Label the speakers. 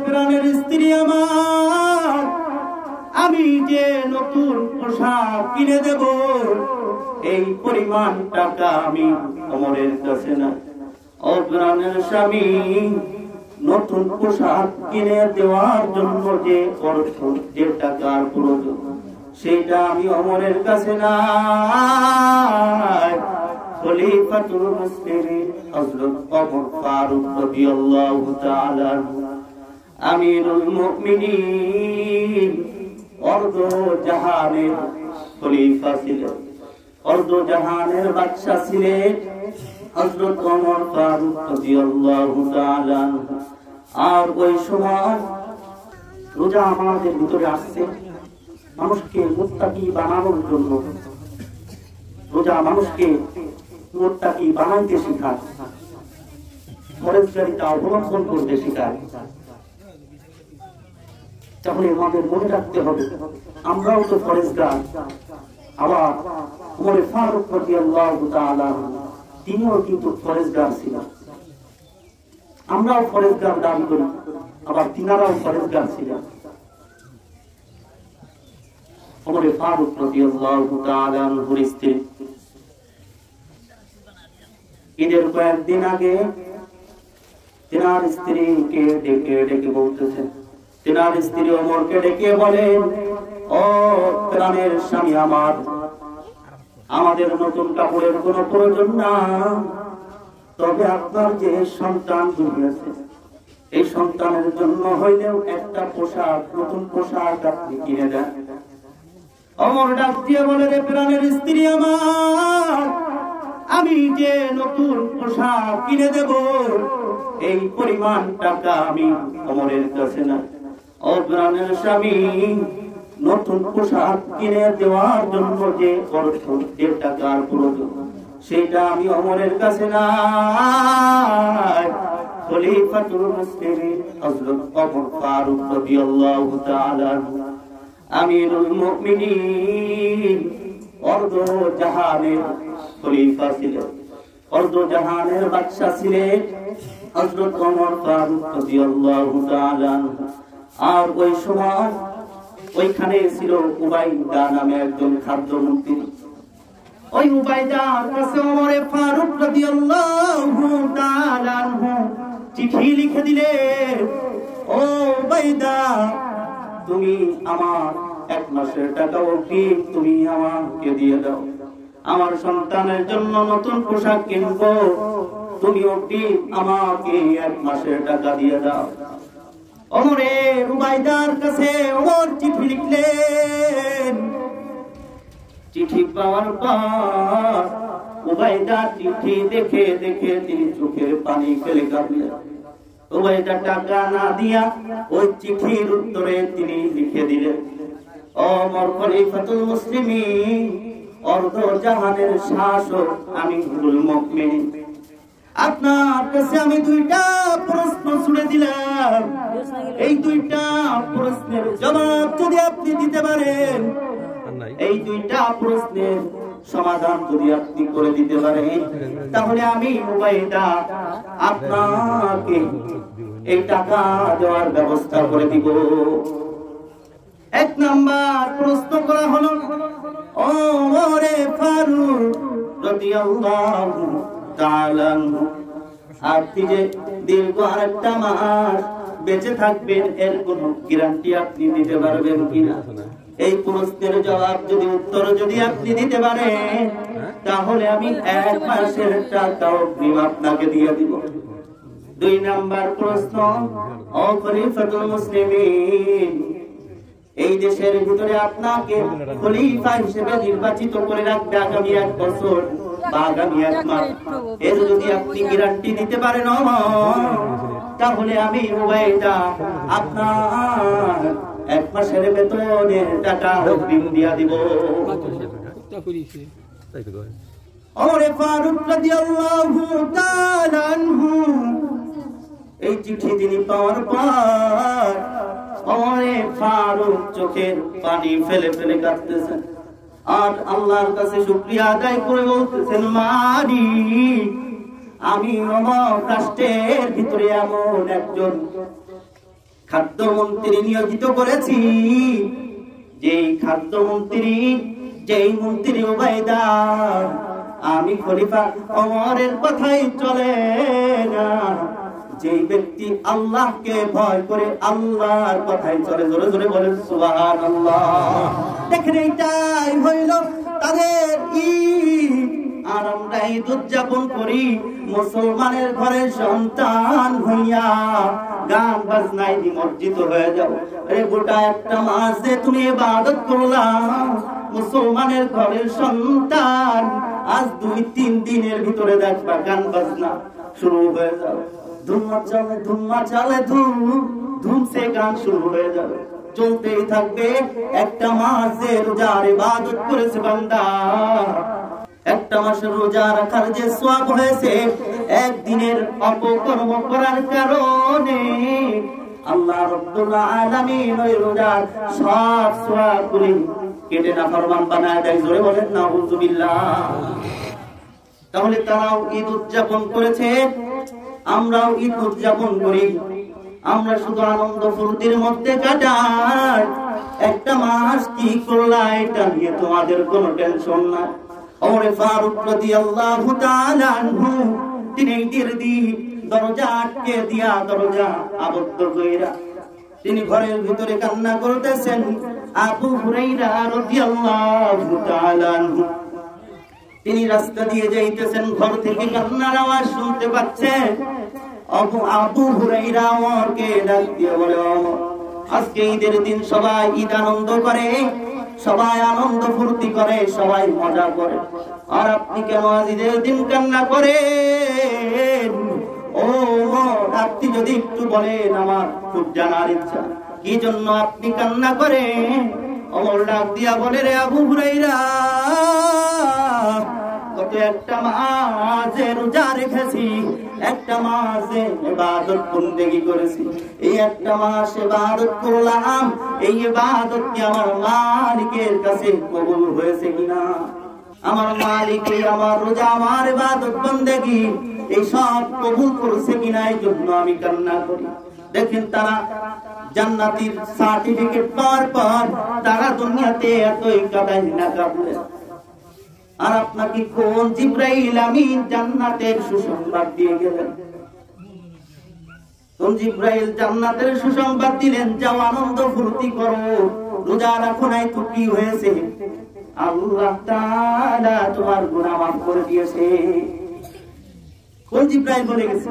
Speaker 1: প্রাণের স্ত্রী আমার, আমি যে নতুন পোশাক কিনে দেব এই পরিমাণ টাকা আমি ওমরের কাছে না। ও প্রাণের স্বামী, নতুন পোশাক কিনে দেওয়ার জন্য যে অর্থ, যে টাকার প্রয়োজন, সেটা আমি ওমরের কাছে না। খলিফাতুল মুসলিমিন হযরত ওমর ফারুক রাদিয়াল্লাহু তাআলা আমিরুল মুমিনিন অর্ধ জাহানের খলিফা ছিলেন, অর্ধ জাহানের বাদশা ছিলেন হযরত ওমর ফারুক রাদিয়াল্লাহু তাআলা। আর ওই সময় রোজা আমাদের ভিতরে আসছে মানুষকে মুত্তাকি বানানোর জন্য। রোজা মানুষকে মুত্তাকি বানাইতে শেখায়, পরেশগারিতা অবলম্বন করতে শেখায়। তাহলে আমাদের মনে রাখতে হবে আমরাও তো পরেশগার। আবার ওমর ফারুক রাদিয়াল্লাহু তাআলা তিনিও কিন্তু পরেশগার ছিলেন। আমরাও পরেশগার দাবি করি, আবার তিনারাও পরেশগার ছিলেন। ওমর ফারুক রাদিয়াল্লাহু তাআলা আনহুর স্ত্রী ঈদের কয়েকদিন আগে তিনার স্ত্রীকে ডেকে ডেকে বলতেছেন, তিনার স্ত্রী ওমরকে ডেকে বলেন, ও প্রাণের স্বামী আমার, আমাদের নতুন কাপড়ের কোনো প্রয়োজন না, তবে আপনার যে সন্তান জন্মেছে এই সন্তানের জন্য হইলেও একটা পোশাক, নতুন পোশাক আপনি কিনে দেন। ওমর ডাক দিয়ে বলে, রে প্রাণের স্ত্রী আমার, আমি যে নতুন পোশাক কিনে দেব এই পরিমাণ টাকা আমি ওমরের কাছে না। ও প্রাণের স্বামী, নতুন পোশাক কিনে দেওয়ার জন্য যে অর্থ, যে টাকার প্রয়োজন, সেটা আমি ওমরের কাছে না। খলিফাতুল মুসলিমিন হযরত ওমর ফারুক রাদিয়াল্লাহু তাআলা আমিরুল মুমিনিন অর্ধ জাহানের খলিফা ছিলেন, অর্ধ জাহানের বাদশা ছিলেন হযরত ওমর ফারুক রাদিয়াল্লাহু তাআলা। আর ওই সময় ওইখানে ছিল উবাইদা নামে একজন খাদ্যমন্ত্রী। ওই উবাইদার কাছে ওমর ফারুক রাদিয়াল্লাহু তাআলা চিঠি লিখে দিলেন, ও উবাইদা, তুমি আমার 1 মাসের টাকা অগ্রিম তুমি আমাকে দিয়ে দাও, আমার সন্তানের জন্য নতুন পোশাক কিনবো, তুমি অগ্রিম আমাকে 1 মাসের টাকা দিয়ে দাও। ওমরের উবাইদার কাছে ওমর চিঠি লিখলেন। চিঠি পাওয়ার পর উবাইদা চিঠি দেখে দেখে তিনি চোখের পানি ফেলে কাঁদলেন। উবাইদা টাকা না দিয়া ওই চিঠির উত্তরে তিনি লিখে দিলেন, ওমর খলিফাতুল মুসলিমিন অর্ধ জাহানের শাসক আমিরুল মুমিনিন, আপনার কাছে আমি 2টা প্রশ্ন ছুড়ে দিলাম। এই 2টা প্রশ্নের জবাব যদি আপনি দিতে পারেন, এই 2টা প্রশ্নের সমাধান যদি আপনি করে দিতে পারেন, তাহলে আমি উবাইদা আপনাকে এই টাকা দেওয়ার ব্যবস্থা করে দিব। 1 নাম্বার প্রশ্ন করা হলো, ওমর ফারুক রাদিয়াল্লাহু তাআলা, আপনি যে দীর্ঘ 8টা মাস বেঁচে থাকবেন এর কোন গ্যারান্টি আপনি দিতে পারবেন কিনা? এই প্রশ্নের জবাব যদি, উত্তর যদি আপনি দিতে পারেন, তাহলে আমি 1 মাসের টাকা অগ্রিম আপনাকে দিয়ে দিব। 2 নাম্বার প্রশ্ন, ও খলিফাতুল মুসলিমিন, এই দেশের ভিতরে আপনাকে খলিফা হিসেবে নির্বাচিত করে রাখবে আগামী 1 বছর বা আগামী 1 মাস, এর যদি আপনি গ্যারান্টি দিতে পারেন তাহলে আমি উবাইদা আপনার 1 মাসের বেতনের টাকা অগ্রিম দিয়া দিব। ওমর ফারুক রাদিয়াল্লাহু তাআলা আনহু এই চিঠি তিনি পাওয়ার পর ওমর ফারুক চোখের পানি ফেলে ফেলে কাঁদতেছেন আর আল্লাহর কাছে শুকরিয়া আদায় করে বলতেছেন, মালিক, আমি ওমর রাষ্ট্রের ভিতরে এমন একজন খাদ্যমন্ত্রী নিয়োজিত করেছি, যেই খাদ্যমন্ত্রী, যেই মন্ত্রী ওবাইদা, আমি খলিফা ওমরের কথাই চলে না। যেই ব্যক্তি আল্লাহকে ভয় করে আল্লাহর কথাই চলে, জোরে জোরে বলেন সুবহানাল্লাহ। দেখেন এইটাই হইল তাদের ঈদ। আর আমরা ঈদ উদযাপন করি মুসলমানের ঘরের সন্তান হইয়া, গান বাজনায় নিমজ্জিত হয়ে যাও। আরে গোটা একটা মাসে তুমি ইবাদত করলা, মুসলমানের ঘরের সন্তান, আজ 2-3 দিনের ভিতরে দেখবা গান বাজনা শুরু হয়ে যাবে, ধুম্মা চালে ধুম সে গান শুরু হয়ে যাবে, চলতেই থাকবে। একটা মাসে রোজার ইবাদত করেছে বান্দা, একটা মাসের রোজা রাখার যে সওয়াব হয়েছে, একদিনের অপকর্ম করার কারণে আল্লাহ রাব্বুল আলামিন ওই রোজার সব সওয়াবগুলি কেটে নাফরমান বানায় দেয়। জোরে বলেন নাউযুবিল্লাহ। তাহলে তারাও ঈদ উদযাপন করেছে, আমরাও ঈদ উদযাপন করি। আমরা শুধু আনন্দ ফুর্তির মধ্যে কাটাই। একটা মাস কি করলা এটা নিয়ে তোমাদের কোনো টেনশন নাই। ওমর ফারুক রাদিয়াল্লাহু তাআলা আনহু তিনি ঈদের দিন দরজা আটকে দিয়া, দরজা আবদ্ধ কইরা তিনি ঘরের ভিতরে কান্না করতেছেন। আবু হুরায়রা রাদিয়াল্লাহু তাআলা আনহু তিনি রাস্তা দিয়ে যাইতেছেন, ঘর থেকে কান্নার আওয়াজ শুনতে পাচ্ছেন। আবু হুরায়রা ওমরকে ডাক দিয়ে বলে, ওমর, আজকে ঈদের দিন সবাই ঈদ আনন্দ করে, সবাই আনন্দ ফুর্তি করে, সবাই মজা করে, আর আপনি কেন ঈদের দিন কান্না করেন? ও আপনি যদি একটু বলেন, আমার খুব জানার ইচ্ছা, কি জন্য আপনি কান্না করেন? ওমর ডাক দিয়া বলে, রে আবু হুরায়রা, গত একটা মাসে রোজা রেখেছি, একটা মাসে ইবাদত বন্দেগী করেছি, এই একটা মাস ইবাদত করলাম, এই ইবাদত কি আমার মালিকের কাছে কবুল হয়েছে কিনা? আমার মালিক আমার রোজা, আমার ইবাদত বন্দেগী এই সব কবুল করেছে কিনা, এই জন্য আমি কান্না করি। দেখেন তারা জান্নাতের সার্টিফিকেট পাওয়ার পর তারা দুনিয়াতে এতই কাঁদাই না কাঁদলে, আর আপনাকে কোন জিবরাইল আমিন জান্নাতের সুসংবাদ দিয়ে গেলেন? কোন জিবরাইল জান্নাতের সুসংবাদ দিলেন? যাও আনন্দ ফুর্তি করো, রোজা রাখো নাই তো কি হয়েছে? আল্লাহ তাআলা তোমার গুনাহ মাফ করে দিয়েছে। কোন জিবরাইল বলে গেছে?